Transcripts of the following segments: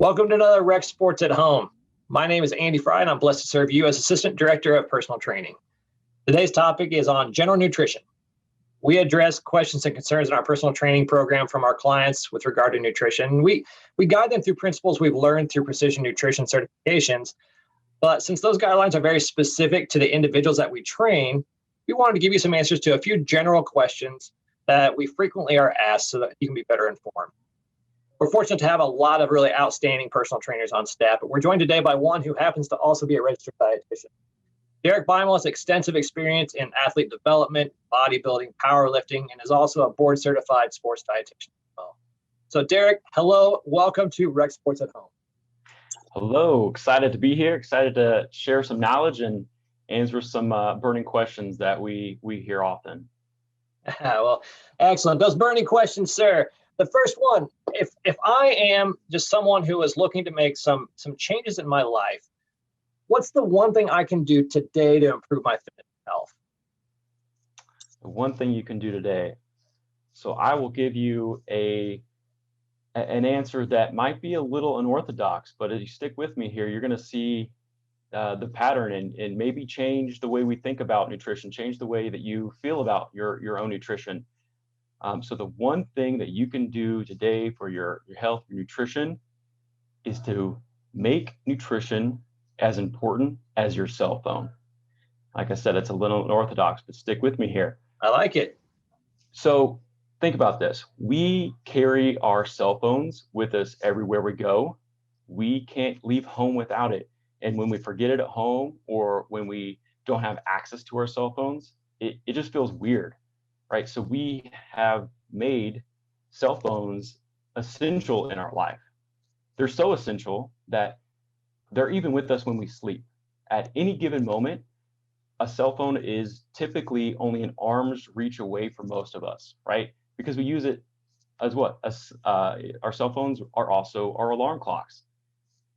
Welcome to another Rec Sports at Home. My name is Andy Fry, and I'm blessed to serve you as Assistant Director of Personal Training. Today's topic is on general nutrition. We address questions and concerns in our personal training program from our clients with regard to nutrition. We guide them through principles we've learned through precision nutrition certifications. But since those guidelines are very specific to the individuals that we train, we wanted to give you some answers to a few general questions that we frequently are asked so that you can be better informed. We're fortunate to have a lot of really outstanding personal trainers on staff, but we're joined today by one who happens to also be a registered dietitian. Derek Beimel has extensive experience in athlete development, bodybuilding, powerlifting, and is also a board-certified sports dietitian as well. So Derek, hello, welcome to Rec Sports at Home. Hello, excited to be here, excited to share some knowledge and answer some burning questions that we hear often. Well, excellent. Those burning questions, sir. The first one, if I am just someone who is looking to make some changes in my life, what's the one thing I can do today to improve my fitness and health? The one thing you can do today. So I will give you an answer that might be a little unorthodox, but as you stick with me here, you're going to see the pattern and maybe change the way we think about nutrition, change the way that you feel about your own nutrition. So the one thing that you can do today for your health, your nutrition, is to make nutrition as important as your cell phone. Like I said, it's a little unorthodox, but stick with me here. I like it. So think about this. We carry our cell phones with us everywhere we go. We can't leave home without it. And when we forget it at home or when we don't have access to our cell phones, it just feels weird, right? So we have made cell phones essential in our life. They're so essential that they're even with us when we sleep. At any given moment, a cell phone is typically only an arm's reach away for most of us, right? Because we use it as what? Our cell phones are also our alarm clocks.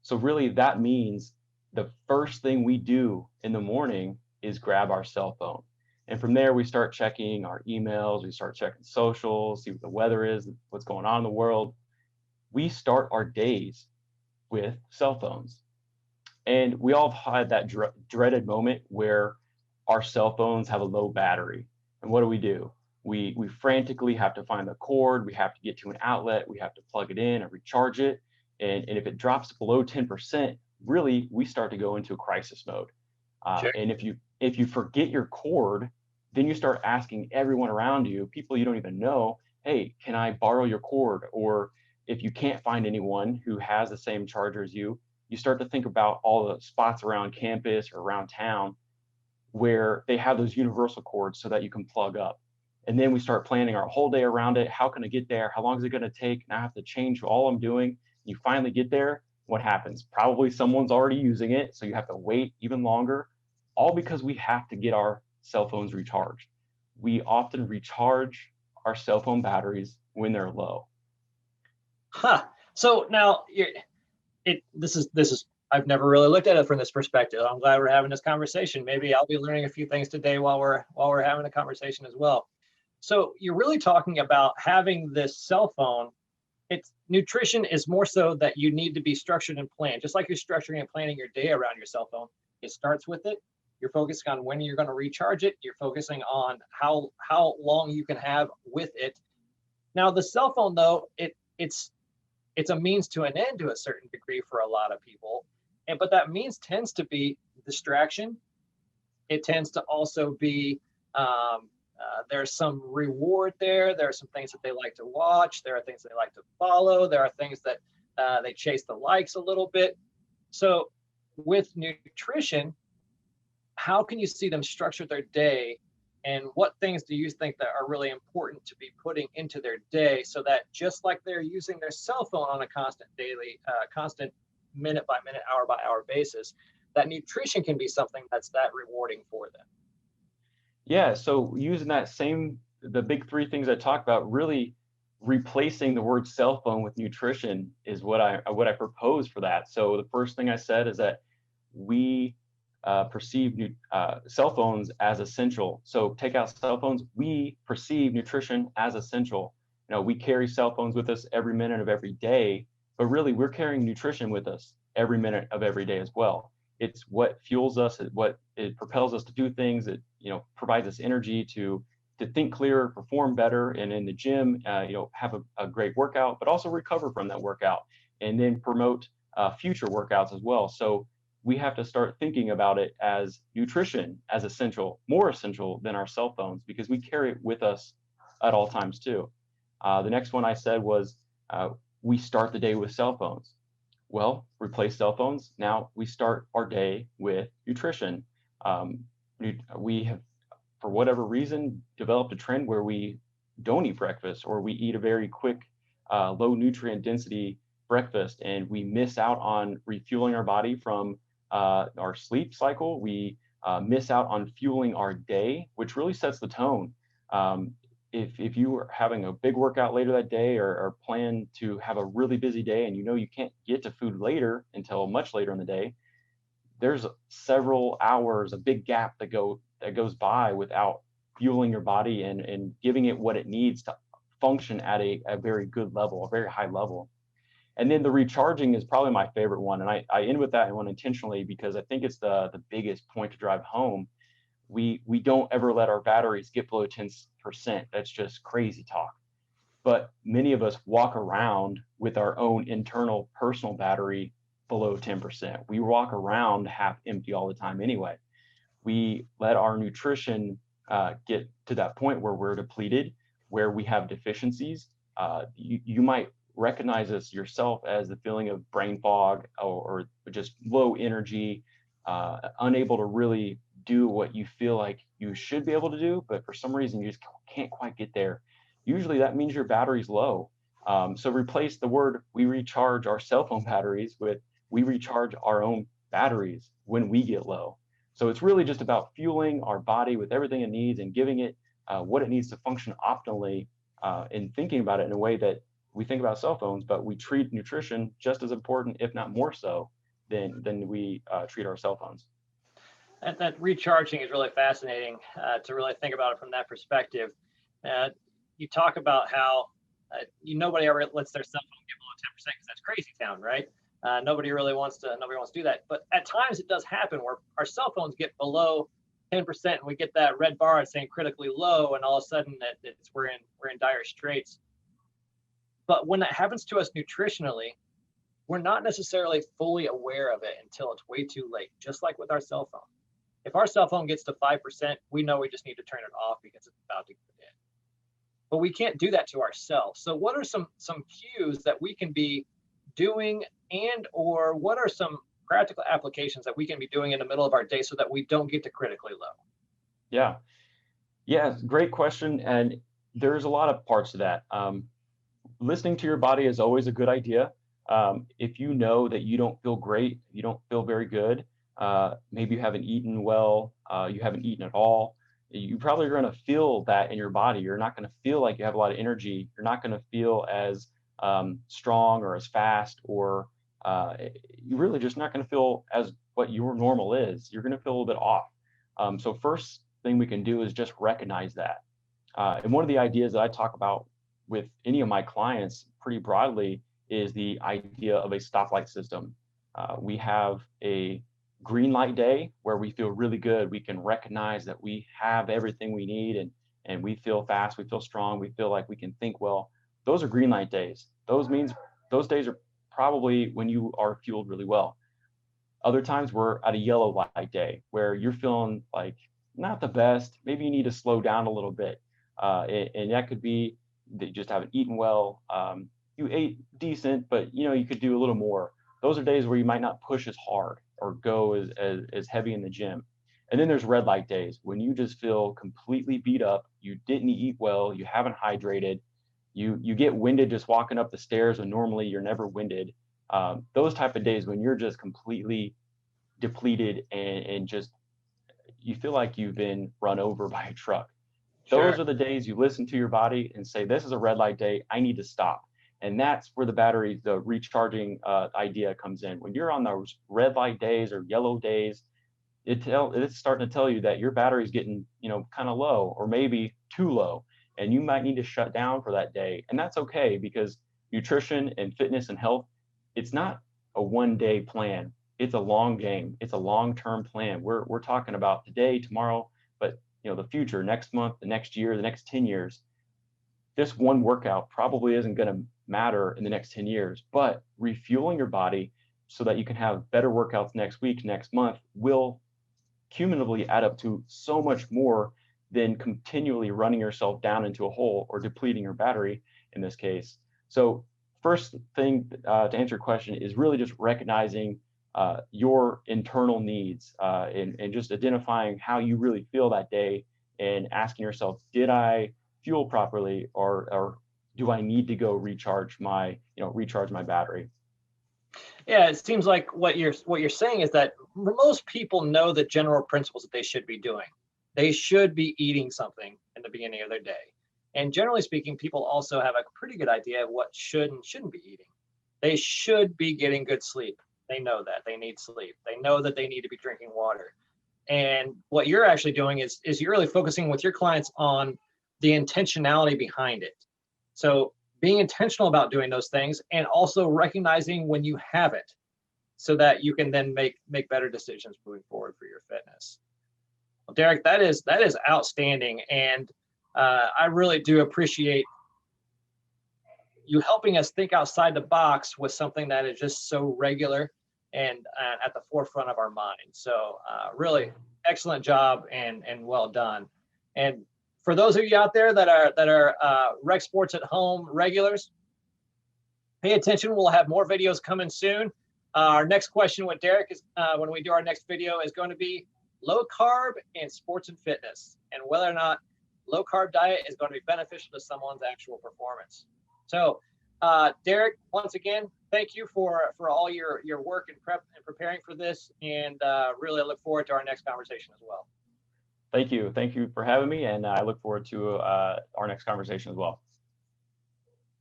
So really that means the first thing we do in the morning is grab our cell phone. And from there, we start checking our emails, we start checking socials, see what the weather is, what's going on in the world. We start our days with cell phones. And we all have had that dreaded moment where our cell phones have a low battery. And what do? We frantically have to find the cord, we have to get to an outlet, we have to plug it in and recharge it. And if it drops below 10%, really, we start to go into a crisis mode. Sure. And if you forget your cord, then you start asking everyone around you, people you don't even know, hey, can I borrow your cord? Or if you can't find anyone who has the same charger as you, you start to think about all the spots around campus or around town where they have those universal cords so that you can plug up. And then we start planning our whole day around it. How can I get there? How long is it going to take? Now I have to change all I'm doing. You finally get there. What happens? Probably someone's already using it, so you have to wait even longer, all because we have to get our cell phones recharged. We often recharge our cell phone batteries when they're low. So now this is I've never really looked at it from this perspective. I'm glad we're having this conversation. Maybe I'll be learning a few things today while we're having a conversation as well. So you're really talking about having this cell phone. It's nutrition is more so that you need to be structured and planned, just like you're structuring and planning your day around your cell phone. It starts with it. You're focusing on when you're going to recharge it. You're focusing on how long you can have with it. Now, the cell phone, though, it's a means to an end to a certain degree for a lot of people. But that means tends to be distraction. It tends to also be there's some reward there. There are some things that they like to watch. There are things they like to follow. There are things that they chase the likes a little bit. So with nutrition, how can you see them structure their day? And what things do you think that are really important to be putting into their day so that just like they're using their cell phone on a constant daily, constant minute by minute, hour by hour basis, that nutrition can be something that's that rewarding for them? Yeah, so using the big three things I talked about, really replacing the word cell phone with nutrition is what I propose for that. So the first thing I said is that we perceive cell phones as essential. So take out cell phones, we perceive nutrition as essential. We carry cell phones with us every minute of every day. but really we're carrying nutrition with us every minute of every day as well. It's what fuels us, what it propels us to do things. It, provides us energy to think clearer, perform better, and in the gym, have a great workout, but also recover from that workout, and then promote future workouts as well. So we have to start thinking about it as nutrition as essential, more essential than our cell phones, because we carry it with us at all times too. The next one I said was we start the day with cell phones. Well, replace cell phones. Now we start our day with nutrition. We have, for whatever reason, developed a trend where we don't eat breakfast, or we eat a very quick, low nutrient density breakfast, and we miss out on refueling our body from our sleep cycle. We miss out on fueling our day, which really sets the tone. If you are having a big workout later that day, or plan to have a really busy day, and you can't get to food later until much later in the day, there's several hours, a big gap that goes by without fueling your body and giving it what it needs to function at a very good level, a very high level. And then the recharging is probably my favorite one. And I end with that one intentionally because I think it's the biggest point to drive home. We don't ever let our batteries get below 10%. That's just crazy talk. But many of us walk around with our own internal personal battery below 10%. We walk around half empty all the time anyway. We let our nutrition get to that point where we're depleted, where we have deficiencies. You might recognize this yourself as the feeling of brain fog, or just low energy, unable to really do what you feel like you should be able to do, but for some reason you just can't quite get there. Usually that means your battery's low. So replace the word "we recharge our cell phone batteries" with "we recharge our own batteries when we get low." So it's really just about fueling our body with everything it needs and giving it what it needs to function optimally, and thinking about it in a way that we think about cell phones, but we treat nutrition just as important, if not more so, than we treat our cell phones. That recharging is really fascinating to really think about it from that perspective. You talk about how nobody ever lets their cell phone get below 10% because that's crazy town, right? Nobody wants to do that. But at times it does happen where our cell phones get below 10% and we get that red bar saying critically low, and all of a sudden we're in dire straits. But when that happens to us nutritionally, we're not necessarily fully aware of it until it's way too late, just like with our cell phone. If our cell phone gets to 5%, we know we just need to turn it off because it's about to get dead. But we can't do that to ourselves. So what are some cues that we can be doing, or what are some practical applications that we can be doing in the middle of our day so that we don't get to critically low? Yeah, great question. And there's a lot of parts to that. Listening to your body is always a good idea. If you know that you don't feel great, you don't feel very good, maybe you haven't eaten well, you haven't eaten at all, you probably are going to feel that in your body. You're not going to feel like you have a lot of energy. You're not going to feel as strong or as fast, or you're really just not going to feel as what your normal is. You're going to feel a little bit off. So first thing we can do is just recognize that. And one of the ideas that I talk about with any of my clients pretty broadly is the idea of a stoplight system. We have a green light day where we feel really good. We can recognize that we have everything we need, and we feel fast, we feel strong, we feel like we can think well. Those are green light days. Those days are probably when you are fueled really well. Other times we're at a yellow light day where you're feeling like not the best. Maybe you need to slow down a little bit. And that could be that you just haven't eaten well. You ate decent, but you could do a little more. Those are days where you might not push as hard or go as heavy in the gym. And then there's red light days when you just feel completely beat up. You didn't eat well. You haven't hydrated. You get winded just walking up the stairs when normally you're never winded. Those type of days when you're just completely depleted and just you feel like you've been run over by a truck. Sure. Those are the days you listen to your body and say, this is a red light day. I need to stop. And that's where the recharging idea comes in. When you're on those red light days or yellow days, it's starting to tell you that your battery's getting, kind of low, or maybe too low, and you might need to shut down for that day. And that's okay, because nutrition and fitness and health it's not a one-day plan. It's a long game. It's a long-term plan. We're talking about today, tomorrow, but the future, next month, the next year, the next 10 years. This one workout probably isn't going to matter in the next 10 years, but refueling your body so that you can have better workouts next week, next month will cumulatively add up to so much more than continually running yourself down into a hole or depleting your battery in this case. So first thing to answer your question is really just recognizing your internal needs and just identifying how you really feel that day and asking yourself, did I fuel properly, or do I need to go recharge my battery? Yeah, it seems like what you're saying is that most people know the general principles that they should be doing. They should be eating something in the beginning of their day. And generally speaking, people also have a pretty good idea of what should and shouldn't be eating. They should be getting good sleep. They know that they need sleep. They know that they need to be drinking water. And what you're actually doing is you're really focusing with your clients on the intentionality behind it. So being intentional about doing those things and also recognizing when you have it so that you can then make better decisions moving forward for your fitness. Well, Derek, that is outstanding. And I really do appreciate you helping us think outside the box with something that is just so regular and at the forefront of our mind. So really excellent job and well done. And for those of you out there that are Rec Sports at Home regulars, pay attention. We'll have more videos coming soon. Our next question with Derek is when we do our next video is going to be low carb and sports and fitness, and whether or not low carb diet is going to be beneficial to someone's actual performance. So Derek, once again, thank you for all your work and prep and preparing for this, and really look forward to our next conversation as well. Thank you. Thank you for having me, and I look forward to our next conversation as well.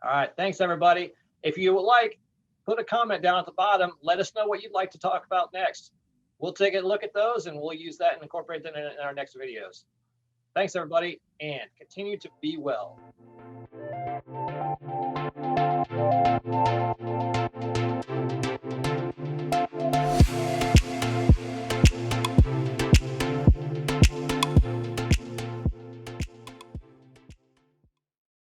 All right. Thanks, everybody. If you would like, put a comment down at the bottom. Let us know what you'd like to talk about next. We'll take a look at those, and we'll use that and incorporate them in our next videos. Thanks, everybody, and continue to be well.